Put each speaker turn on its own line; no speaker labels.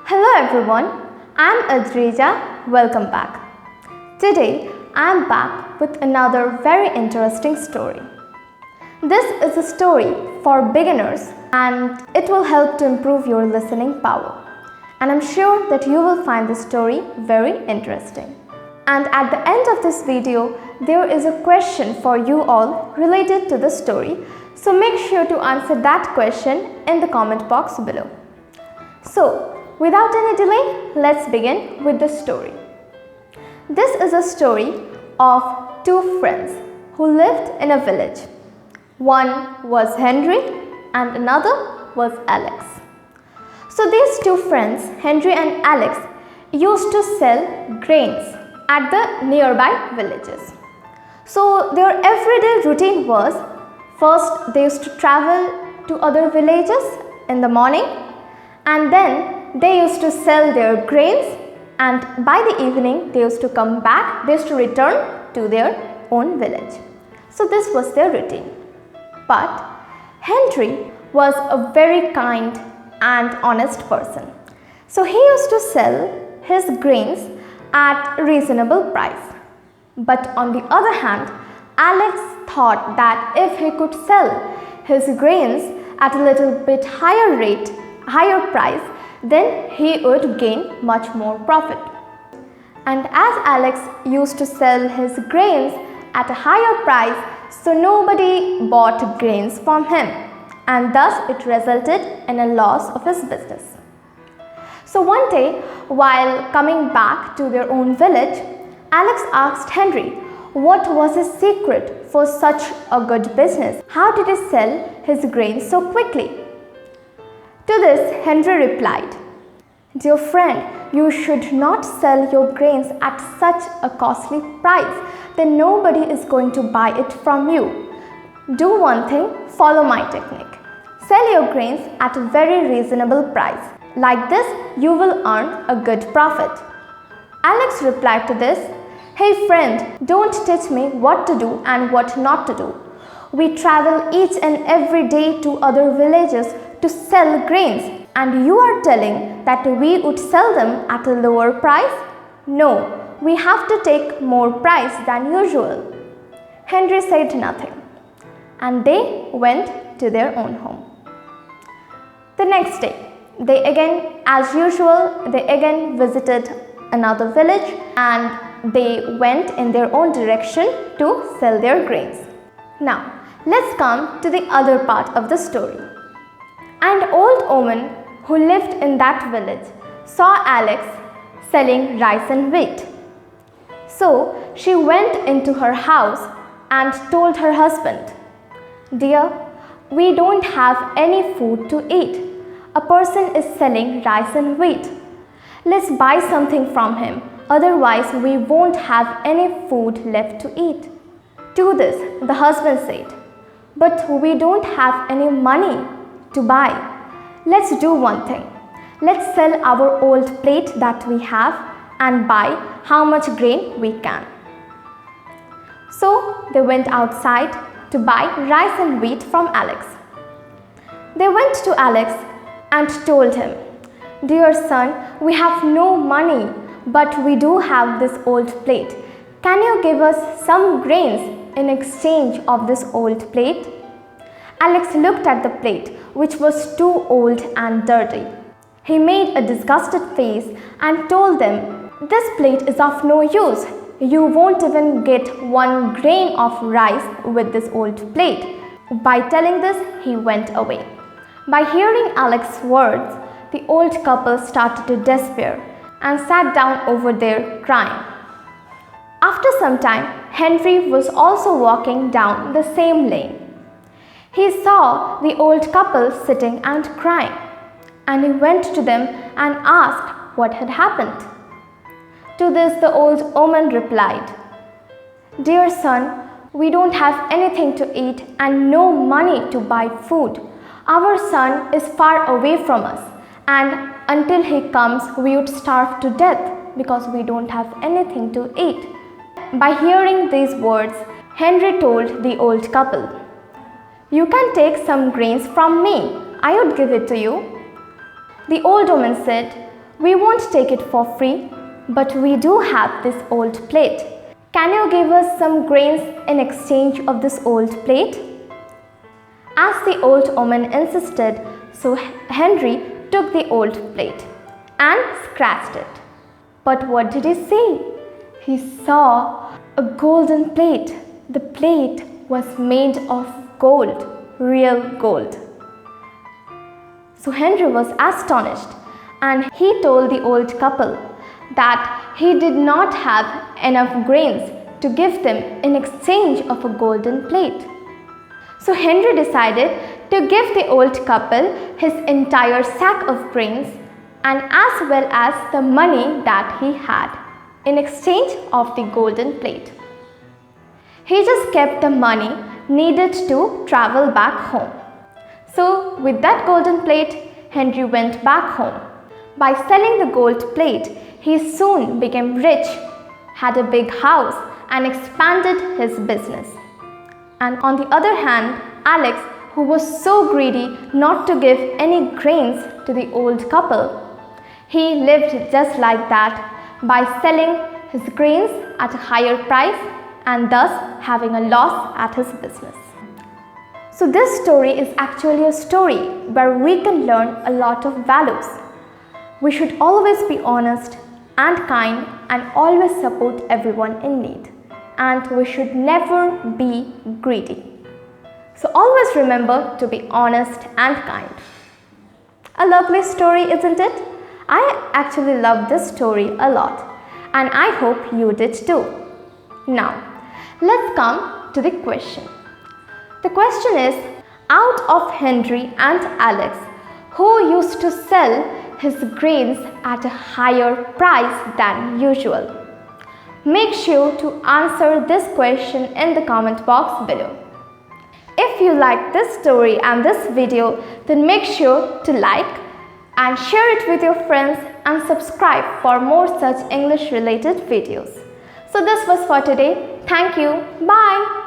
Hello everyone, I'm Adrija. Welcome back. Today I'm back with another very interesting story. This is a story for beginners and it will help to improve your listening power. And I'm sure that you will find this story very interesting. And at the end of this video, there is a question for you all related to the story. So make sure to answer that question in the comment box below. So, without any delay, let's begin with the story. This is a story of two friends who lived in a village. One was Henry and another was Alex. So these two friends, Henry and Alex, used to sell grains at the nearby villages. So their everyday routine was, first they used to travel to other villages in the morning, and then they used to sell their grains, and by the evening they used to come back, they used to return to their own village. So this was their routine. But Henry was a very kind and honest person. So he used to sell his grains at a reasonable price. But on the other hand, Alex thought that if he could sell his grains at a little bit higher price, then he would gain much more profit. And as Alex used to sell his grains at a higher price, so nobody bought grains from him, and thus it resulted in a loss of his business. So one day, while coming back to their own village, Alex asked Henry what was his secret for such a good business. How did he sell his grains so quickly? To this, Henry replied, "Dear friend, you should not sell your grains at such a costly price, then nobody is going to buy it from you. Do one thing, follow my technique. Sell your grains at a very reasonable price. Like this, you will earn a good profit." Alex replied to this, "Hey friend, don't teach me what to do and what not to do. We travel each and every day to other villages to sell grains, and you are telling that we would sell them at a lower price? No, we have to take more price than usual." Henry said nothing, and they went to their own home. The next day, as usual, they again visited another village and they went in their own direction to sell their grains. Now, let's come to the other part of the story. An old woman who lived in that village saw Alex selling rice and wheat. So she went into her house and told her husband, "Dear, we don't have any food to eat. A person is selling rice and wheat. Let's buy something from him, otherwise we won't have any food left to eat." To this, the husband said, "But we don't have any money to buy. Let's do one thing. Let's sell our old plate that we have and buy how much grain we can." So they went outside to buy rice and wheat from Alex. They went to Alex and told him, "Dear son, we have no money, but we do have this old plate. Can you give us some grains in exchange of this old plate?" Alex looked at the plate, which was too old and dirty. He made a disgusted face and told them, "This plate is of no use. You won't even get one grain of rice with this old plate." By telling this, he went away. By hearing Alex's words, the old couple started to despair and sat down over there crying. After some time, Henry was also walking down the same lane. He saw the old couple sitting and crying, and he went to them and asked what had happened. To this, the old woman replied, "Dear son, we don't have anything to eat and no money to buy food. Our son is far away from us, and until he comes, we would starve to death because we don't have anything to eat." By hearing these words, Henry told the old couple, "You can take some grains from me. I would give it to you." The old woman said, we won't take it for free, but we do have this old plate. Can you give us some grains in exchange of this old plate?" As the old woman insisted, so Henry took the old plate and scratched it. But what did he see? He saw a golden plate. The plate was made of gold, real gold. So Henry was astonished, and he told the old couple that he did not have enough grains to give them in exchange of a golden plate. So Henry decided to give the old couple his entire sack of grains and as well as the money that he had in exchange of the golden plate. He just kept the money needed to travel back home. So with that golden plate, Henry went back home. By selling the gold plate, he soon became rich, had a big house, and expanded his business. And on the other hand, Alex, who was so greedy not to give any grains to the old couple, he lived just like that by selling his grains at a higher price and thus having a loss at his business. So this story is actually a story where we can learn a lot of values. We should always be honest and kind and always support everyone in need. And we should never be greedy. So always remember to be honest and kind. A lovely story, isn't it? I actually love this story a lot, and I hope you did too. Now, let's come to the question. The question is, out of Henry and Alex, who used to sell his grains at a higher price than usual? Make sure to answer this question in the comment box below. If you like this story and this video, then make sure to like and share it with your friends and subscribe for more such English related videos. So this was for today. Thank you. Bye.